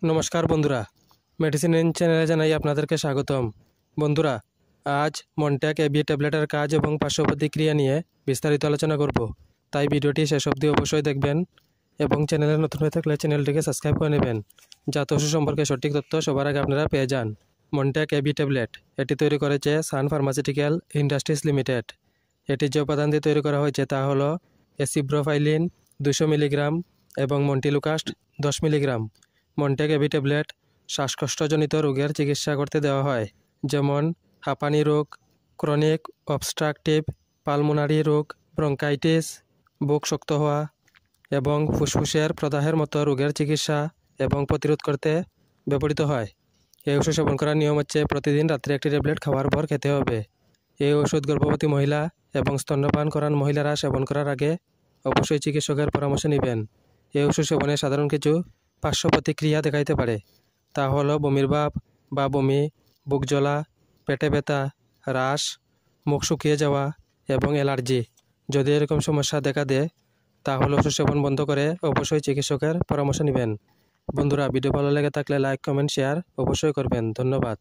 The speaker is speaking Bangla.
নমস্কার বন্ধুরা, মেডিসিন ইন চ্যানেলে জানাই আপনাদেরকে স্বাগতম। বন্ধুরা, আজ মনট্যাক এবি ট্যাবলেটের কাজ এবং পার্শ্ব প্রতিক্রিয়া নিয়ে বিস্তারিত আলোচনা করব, তাই ভিডিওটি শেষ অবধি অবশ্যই দেখবেন এবং চ্যানেলে নতুন হয়ে থাকলে চ্যানেলটিকে সাবস্ক্রাইব করে নেবেন, যাতে ওষুধ সম্পর্কে সঠিক তথ্য সবার আগে আপনারা পেয়ে যান। মনট্যাক এবি ট্যাবলেট এটি তৈরি করেছে সান ফার্মাসিউটিক্যাল ইন্ডাস্ট্রিজ লিমিটেড। এটি যে উপাদান দিয়ে তৈরি করা হয়েছে তা হলো এসিব্রোফাইলিন 200 মিলিগ্রাম এবং মন্টিলুকাস্ট 10 মিলিগ্রাম। মনট্যাক এবি ট্যাবলেট শ্বাসকষ্টজনিত রোগের চিকিৎসা করতে দেওয়া হয়, যেমন হাঁপানি রোগ, ক্রনিক অবস্ট্রাকটিভ পালমোনারি রোগ, ব্রঙ্কাইটিস, বুক শক্ত হওয়া এবং ফুসফুসের প্রদাহের মতো রোগের চিকিৎসা এবং প্রতিরোধ করতে ব্যবহৃত হয়। এই ওষুধ সেবন করার নিয়ম হচ্ছে প্রতিদিন রাত্রে একটি ট্যাবলেট খাওয়ার পর খেতে হবে। এই ওষুধ গর্ভবতী মহিলা এবং স্তন্যপান করান মহিলারা সেবন করার আগে অবশ্যই চিকিৎসকের পরামর্শ নেবেন। এই ওষুধ সেবনে সাধারণ কিছু পার্শ্ব প্রতিক্রিয়া দেখাইতে পারে, তা হলো বমির ভাব বা বমি, বুক জ্বলা, পেটে ব্যথা, হ্রাস, মুখ শুকিয়ে যাওয়া এবং অ্যালার্জি। যদি এরকম সমস্যা দেখা দেয় তাহলে ওষুধ সেবন বন্ধ করে অবশ্যই চিকিৎসকের পরামর্শ নেবেন। বন্ধুরা, ভিডিও ভালো লেগে থাকলে লাইক, কমেন্ট, শেয়ার অবশ্যই করবেন। ধন্যবাদ।